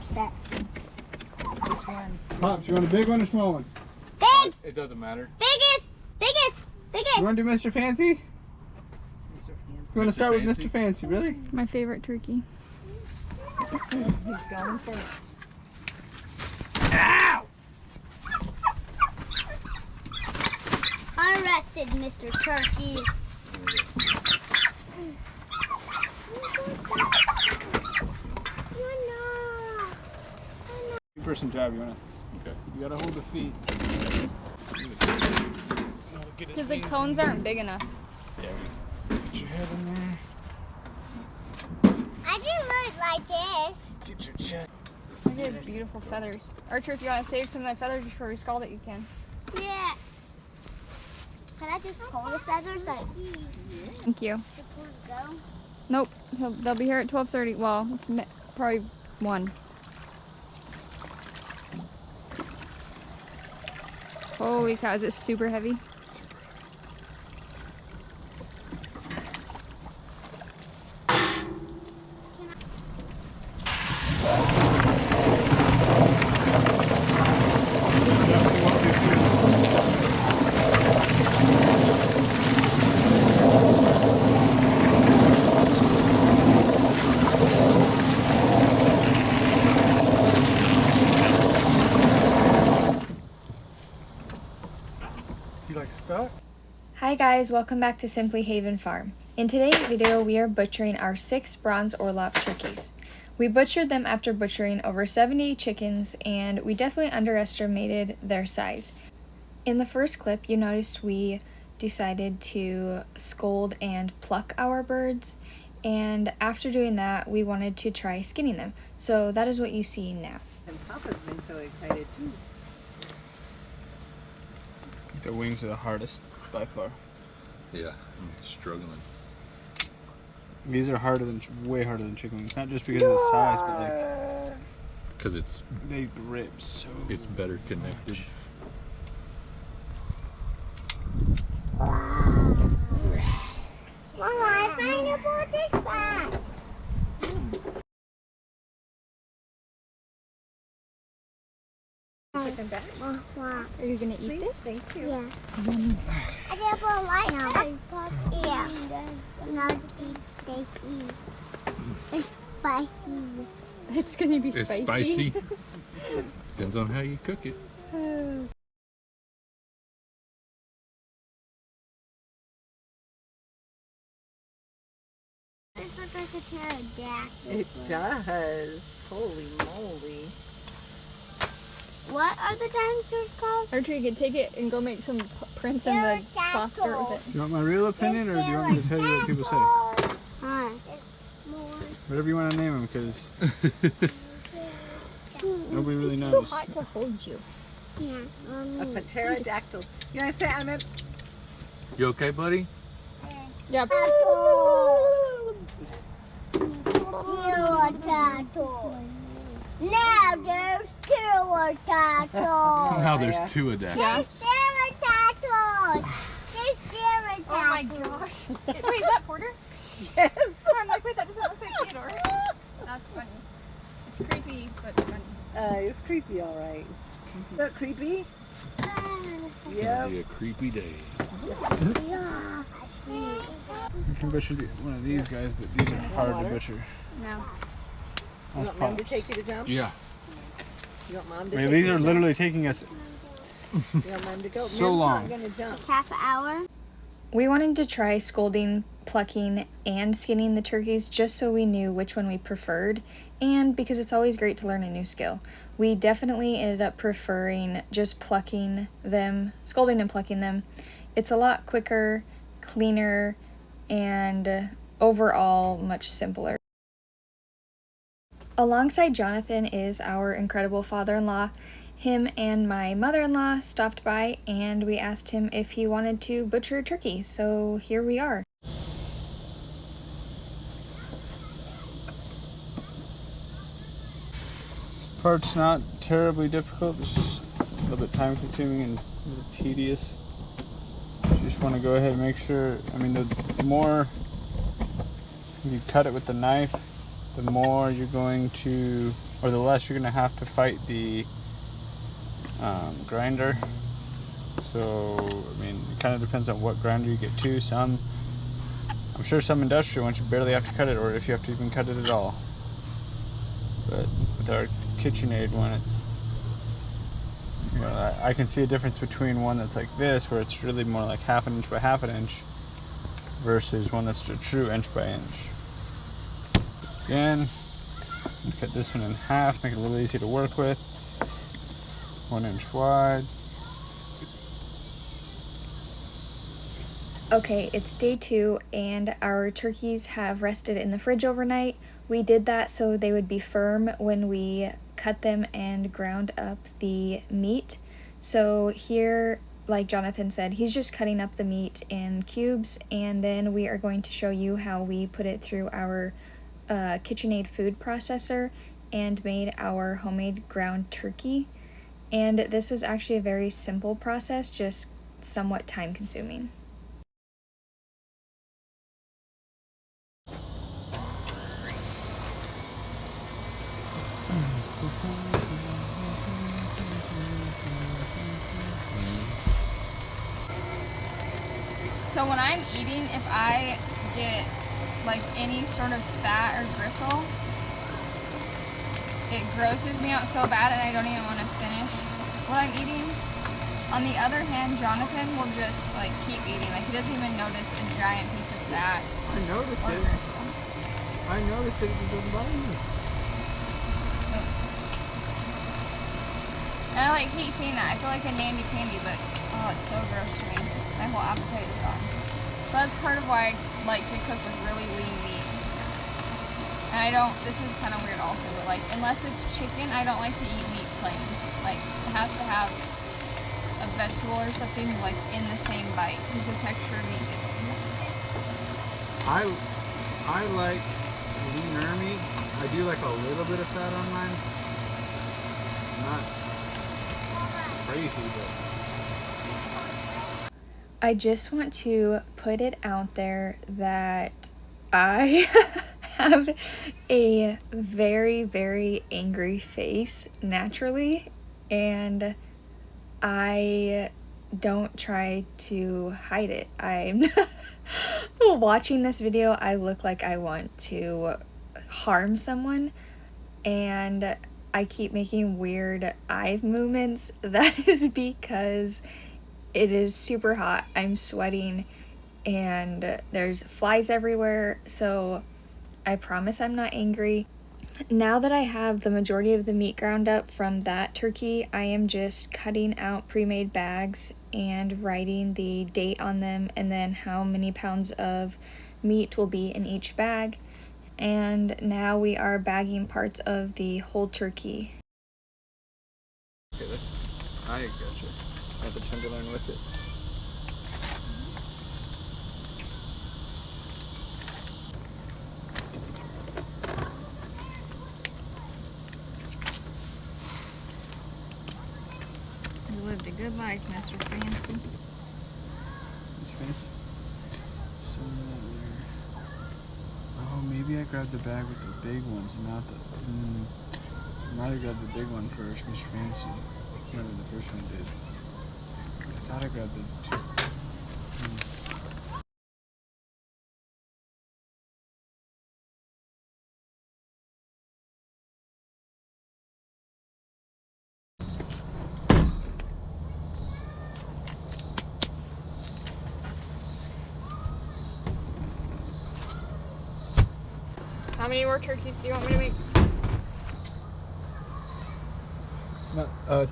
upset. Which one? Pops, you want a big one or small one? Big! It doesn't matter. Biggest! Biggest! Biggest! You want to do Mr. Fancy? You want to start with Mr. Fancy, really? My favorite turkey. He's going first. Ow! Arrested, Mr. Turkey. Two-person job, you want to? Okay. You got to hold the feet. Because the cones aren't big enough. Yeah. Get your head in there. I didn't look like this. Get your chest. Look at his beautiful feathers. Archer, if you want to save some of the feathers before we scald it, you can. Yeah. Can I just pull the feathers? Like, Thank you. before we go? Nope, they'll be here at 12:30. Well, it's probably 1. Holy cow, is it super heavy? You like stuck? Hi guys, welcome back to Simply Haven Farm. In today's video, we are butchering our 6 bronze Orlop turkeys. We butchered them after butchering over 70 chickens, and we definitely underestimated their size. In the first clip, you noticed we decided to scold and pluck our birds, and after doing that, we wanted to try skinning them. So that is what you see now. And Papa's been so excited too. The wings are the hardest by far. Yeah, I'm struggling. These are way harder than chicken wings. Not just because of the size, but like Because it's they rip so. it's better connected. Mama, I find a boat this back. Chicken back. Mama. Are you gonna eat this? Thank you. Yeah. I didn't put a light now. Yeah. No, they eat. It's spicy. It's gonna be It's spicy. spicy. Depends on how you cook it. This looks like a pterodactyl. It does. Holy moly. What are the dinosaurs called? Archer, you can take it and go make some prints in the soft dirt with it. You want my real opinion, or do you want me to tell you what people say? Huh. Whatever you want to name them, because nobody really Too knows. hot to hold you. Yeah. A pterodactyl. You know what I say? I'm a You okay, buddy? Yep. Pterodactyl. Now there's pterodactyl. Now there's 2 of that. Yeah. There's pterodactyl. There's pterodactyl. Oh my gosh. Wait, is that Porter? yes. I'm like, wait, that doesn't look like Theodore. That's funny. It's creepy, but funny. It's creepy, all right. Is that creepy? It's gonna be a creepy day. Yeah. You can butcher one of these guys, but these are hard to butcher. No. You That's want Mom to Pops. take you to jump? Yeah. You want Mom to I mean, take these you are to literally taking us. jump? You want Mom to go? so Mom's long. not gonna jump. Half an hour. We wanted to try scolding, plucking, and skinning the turkeys just so we knew which one we preferred, and because it's always great to learn a new skill. We definitely ended up preferring just plucking them, scolding and plucking them. It's a lot quicker, cleaner, and overall much simpler. Alongside Jonathan is our incredible father-in-law. Him and my mother-in-law stopped by and we asked him if he wanted to butcher a turkey, so here we are. This part's not terribly difficult, it's just a little bit time consuming and a little tedious. You just want to go ahead and make sure, I mean, the more you cut it with the knife, the more you're going to or the less you're gonna have to fight the grinder. So, I mean, it kind of depends on what grinder you get too. Some, I'm sure some industrial ones you barely have to cut it, or if you have to even cut it at all. But with our KitchenAid one, it's, you know, I can see a difference between one that's like this, where it's really more like 1/2 inch by 1/2 inch, versus one that's a true inch by inch. Again, cut this one in half, make it really easy to work with. 1 inch wide. Okay, it's day 2 and our turkeys have rested in the fridge overnight. We did that so they would be firm when we cut them and ground up the meat. So here, like Jonathan said, he's just cutting up the meat in cubes, and then we are going to show you how we put it through our KitchenAid food processor and made our homemade ground turkey. And this was actually a very simple process, just somewhat time consuming. So when I'm eating, if I get like any sort of fat or gristle, it grosses me out so bad and I don't even want to finish what I'm eating. On the other hand, Jonathan will just like keep eating. Like he doesn't even notice a giant piece of fat. I notice or it. gristle. I notice it. It doesn't bother me. And I like hate seeing that. I feel like a Nandy candy, but oh, it's so gross to me. My whole appetite is gone. So that's part of why I like to cook with really lean meat. And I don't, this is kind of weird also, but like, unless it's chicken, I don't like to eat meat plain. Like, it has to have a vegetable or something like in the same bite, because the texture of meat gets I like leaner meat. I do like a little bit of fat on mine. Not crazy, but I just want to put it out there that I have a very, very angry face naturally, and I don't try to hide it. I'm watching this video, I look like I want to harm someone, and I keep making weird eye movements. That is because it is super hot. I'm sweating and there's flies everywhere, so I promise I'm not angry. Now that I have the majority of the meat ground up from that turkey, I am just cutting out pre-made bags and writing the date on them and then how many pounds of meat will be in each bag. And now we are bagging parts of the whole turkey. Okay, I gotcha. I have the tenderloin with it. You lived a good life, Mr. Fancy. It's fancy. So weird. Oh, maybe I grabbed the bag with the big ones and not the. I might have grabbed the big one first, Mr. Fancy. Whatever the first one did. I thought I grabbed the two. How many more turkeys do you want me to make?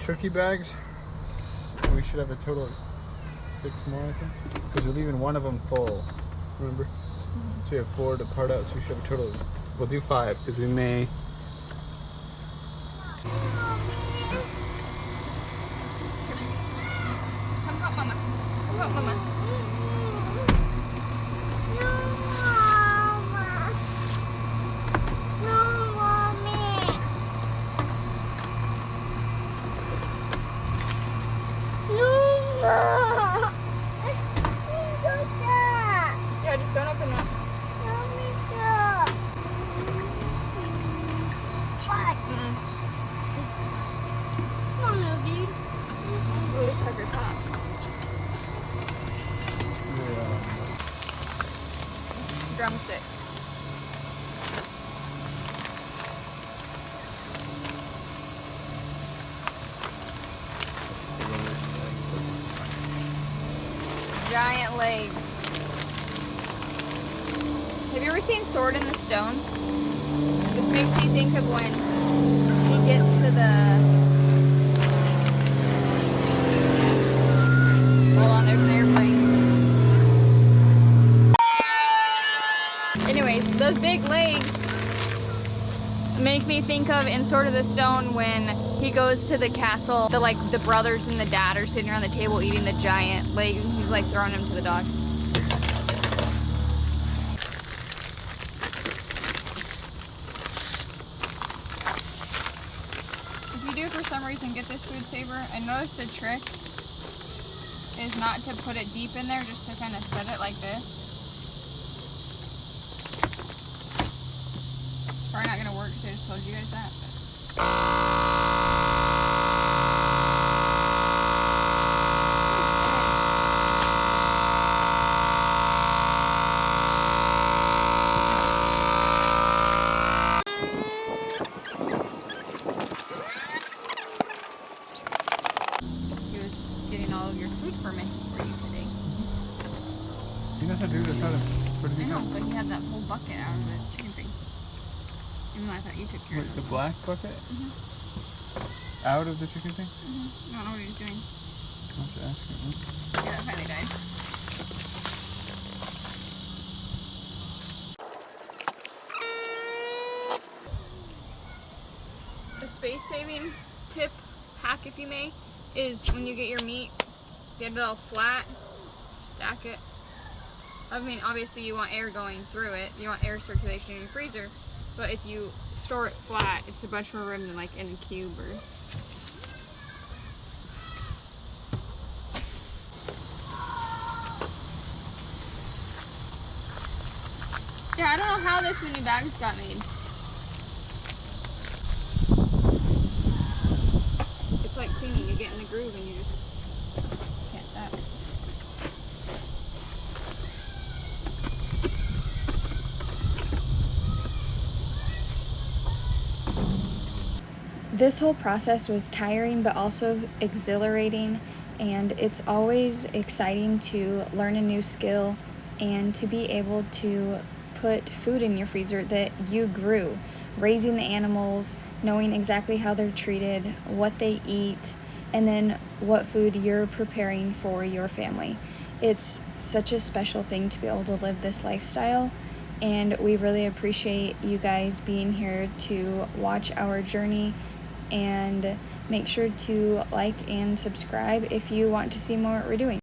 Turkey bags. We should have a total of 6 more, I think. Because we're leaving one of them full. Remember? So we have 4 to part out, so we should have a total of. We'll do 5 because we may. Come help Mama. Come help Mama. Yeah, just don't open that. drumsticks. Giant legs. Have you ever seen Sword in the Stone? This makes me think of when he gets to the... Hold on, there's an airplane. Anyways, those big legs make me think of in Sword of the Stone when he goes to the castle, the brothers and the dad are sitting around the table eating the giant leg, and he's like throwing them to the dogs. If you do for some reason get this food saver, I noticed the trick is not to put it deep in there, just to kind of set it like this. Probably not gonna work because I just told you guys that. He was getting all of your food for you today. You know how to do this? How to put it I know, down? but he had that whole bucket out of the chicken thing. Even though I thought you took care Wait, of the it. black bucket? Out of the chicken thing? I don't know what he's doing. I'll have to ask him. Yeah, that finally died. The space-saving tip, hack if you may, is when you get your meat, get it all flat, stack it. I mean, obviously you want air going through it, you want air circulation in your freezer, but if you store it flat, it's a bunch more room than like in a cube or... Yeah, I don't know how this many bags got made. It's like cleaning, you get in the groove and you just can't stop. This whole process was tiring but also exhilarating, and it's always exciting to learn a new skill and to be able to put food in your freezer that you grew, raising the animals, knowing exactly how they're treated, what they eat, and then what food you're preparing for your family. It's such a special thing to be able to live this lifestyle, and we really appreciate you guys being here to watch our journey, and make sure to like and subscribe if you want to see more what we're doing.